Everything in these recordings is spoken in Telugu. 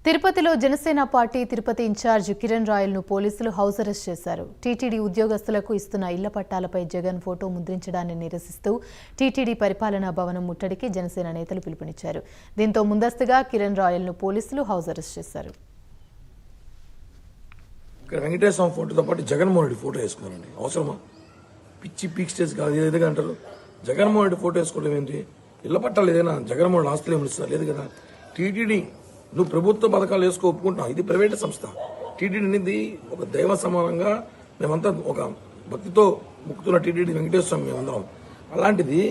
తిరుపతిలో జనసేన పార్టీ తిరుపతి ఇన్ఛార్జ్ కిరణ్ రాయల్ను పోలీసులు హౌస్ అరెస్ట్ చేశారు. టీటీడీ ఉద్యోగస్తులకు ఇస్తున్న ఇళ్ల పట్టాలపై జగన్ ఫోటో ముద్రించడాన్ని నిరసిస్తూ టీటీడీ పరిపాలనా భవనం ముట్టడికి జనసేన నేతలు పిలుపునిచ్చారు. దీంతో ముందస్తుగా కిరణ్ రాయల్ను పోలీసులు హౌస్ అరెస్ట్ చేశారు. వెంకటేశ్వర ఫోటోతో పాటు జగన్మోహన్ రెడ్డి ఫోటో వేసుకున్నారండి. అవసరమా? పిచ్చి పీక్ స్టేజ్ కాదు, ఏదైనా అంటారు. జగన్మోహన్ రెడ్డి ఫోటో వేసుకోవడం ఏంటి? ఇళ్ల పట్టాలు ఏదైనా జగన్మోహన్ ఆస్తులు ఏమి ఇస్తున్నారు? లేదు కదా. టీటీడీ నువ్వు ప్రభుత్వ పథకాలు వేసుకో ఒప్పుకుంటున్నావు, ఇది ప్రైవేట్ సంస్థ. టీటీడీ అనేది ఒక దైవ సమానంగా మేమంతా ఒక భక్తితో ముక్తున్న టీటీడీ వెంకటేశ్వర మేమందరం. అలాంటిది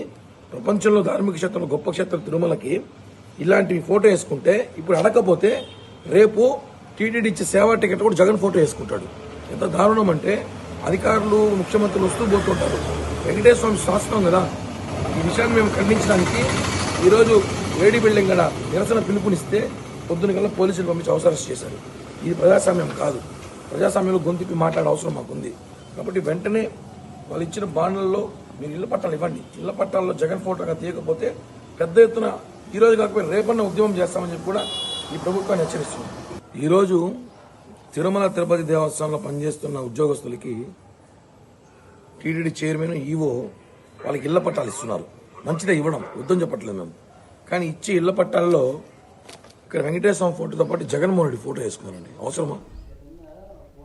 ప్రపంచంలో ధార్మిక క్షేత్రంలో గొప్ప క్షేత్రం తిరుమలకి ఇలాంటి ఫోటో వేసుకుంటే ఇప్పుడు అడగకపోతే రేపు టీటీడీ ఇచ్చే సేవా టికెట్ కూడా జగన్ ఫోటో వేసుకుంటాడు. ఎంత దారుణం అంటే అధికారులు ముఖ్యమంత్రులు వస్తూ పోతుంటారు. వెంకటేశ్వర స్వామి శాసనం కదా. ఈ విషయాన్ని మేము ఖండించడానికి ఈరోజు వేడి బిల్డింగ్ గడ నిరసన పిలుపునిస్తే పొద్దున కల్లా పోలీసులు పంపించి హౌస్ అరెస్ట్ చేశారు. ఇది ప్రజాస్వామ్యం కాదు. ప్రజాస్వామ్యంలో గొంతుపి మాట్లాడే అవసరం మాకుంది. కాబట్టి వెంటనే వాళ్ళు ఇచ్చిన బాండ్లలో మీరు ఇళ్ల పట్టాలు ఇవ్వండి. ఇళ్ల పట్టాల్లో జగన్ ఫోటోగా తీయకపోతే పెద్ద ఎత్తున ఈ రోజు కాకపోతే రేపన్న ఉద్యమం చేస్తామని చెప్పి కూడా ఈ ప్రభుత్వాన్ని హెచ్చరిస్తుంది. ఈరోజు తిరుమల తిరుపతి దేవస్థానంలో పనిచేస్తున్న ఉద్యోగస్తులకి టీటీడీ చైర్మన్ ఈవో వాళ్ళకి ఇళ్ల పట్టాలు ఇస్తున్నారు. మంచిదే ఇవ్వడం, వద్దని చెప్పట్లేదు మేము. కానీ ఇచ్చే ఇళ్ల పట్టాల్లో ఇక్కడ వెంకటేశ్వర ఫోటోతో పాటు జగన్మోహన్ రెడ్డి ఫోటో వేసుకున్నారండి. అవసరమా?